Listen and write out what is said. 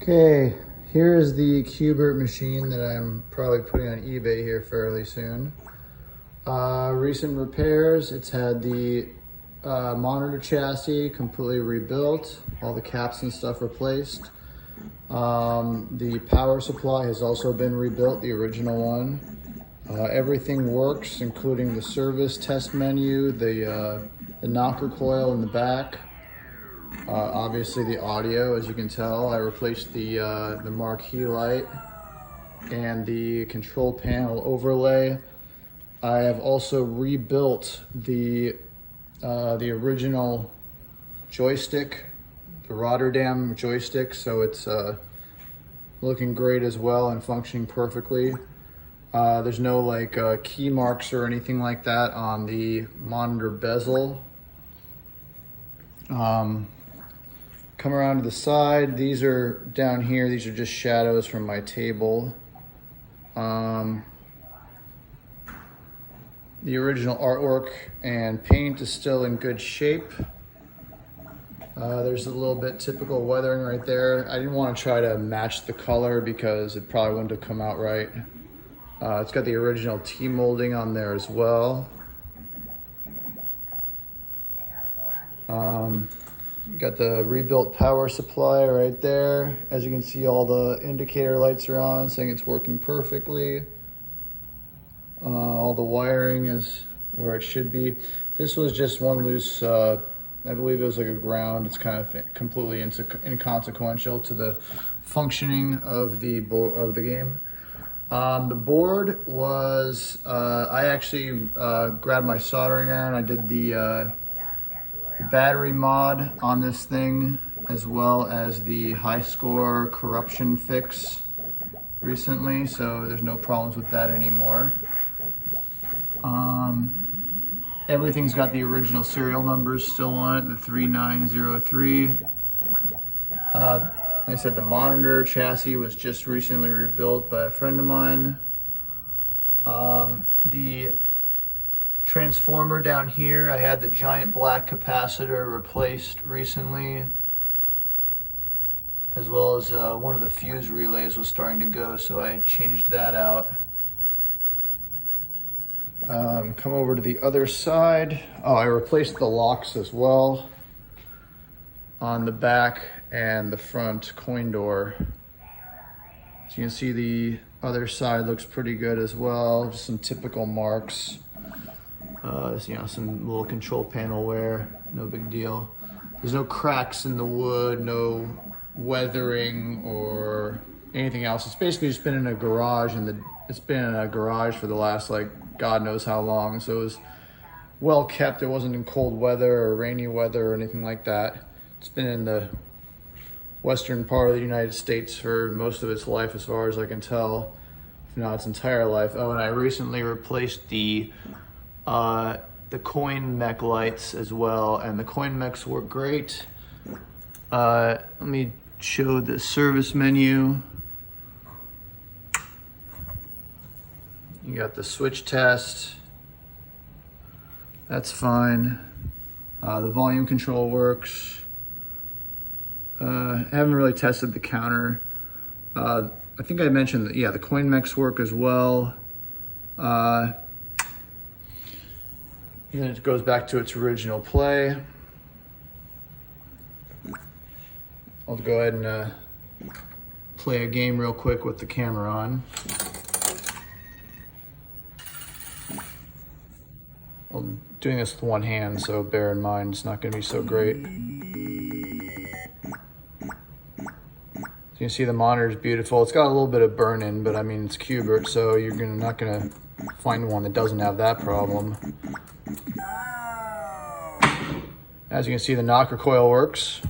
Okay, here is the QBert machine that I'm probably putting on eBay here fairly soon. Recent repairs, it's had the monitor chassis completely rebuilt, all the caps and stuff replaced. The power supply has also been rebuilt, the original one. Everything works, including the service test menu, the knocker coil in the back. Obviously the audio, as you can tell, I replaced the marquee light and the control panel overlay. I have also rebuilt the original joystick, the Rotterdam joystick, so it's looking great as well and functioning perfectly. There's no like key marks or anything like that on the monitor bezel. Come around to the side. These are down here. These are just shadows from my table. The original artwork and paint is still in good shape. There's a little bit typical weathering right there. I didn't want to try to match the color because it probably wouldn't have come out right. It's got the original T-molding on there as well. Got the rebuilt power supply right there. As you can see, all the indicator lights are on, saying it's working perfectly. All the wiring is where it should be. This was just one loose, I believe it was like a ground. It's kind of completely inconsequential to the functioning of the game. The board was, I actually grabbed my soldering iron. I did the battery mod on this thing, as well as the high score corruption fix recently, so there's no problems with that anymore. Everything's got the original serial numbers still on it, the 3903. Like I said, the monitor chassis was just recently rebuilt by a friend of mine. The transformer down here, I had the giant black capacitor replaced recently, as well as one of the fuse relays was starting to go, so I changed that out. Come over to the other side. Oh, I replaced the locks as well on the back and the front coin door. So you can see the other side looks pretty good as well. Just some typical marks. You know, some little control panel wear, no big deal. There's no cracks in the wood, no weathering or anything else. It's basically just been in a garage, and it's been in a garage for the last like God knows how long. So it was well kept. It wasn't in cold weather or rainy weather or anything like that. It's been in the western part of the United States for most of its life, as far as I can tell, if not its entire life. Oh, and I recently replaced the coin mech lights as well, and the coin mechs work great. Let me show the service menu. You got the switch test. That's fine. The volume control works. I haven't really tested the counter. I think I mentioned that, yeah, the coin mechs work as well. And then it goes back to its original play. I'll go ahead and play a game real quick with the camera on. I'm doing this with one hand, so bear in mind it's not going to be so great. So you can see the monitor is beautiful. It's got a little bit of burn-in, but I mean it's QBert, so you're not going to find one that doesn't have that problem. As you can see, the knocker coil works.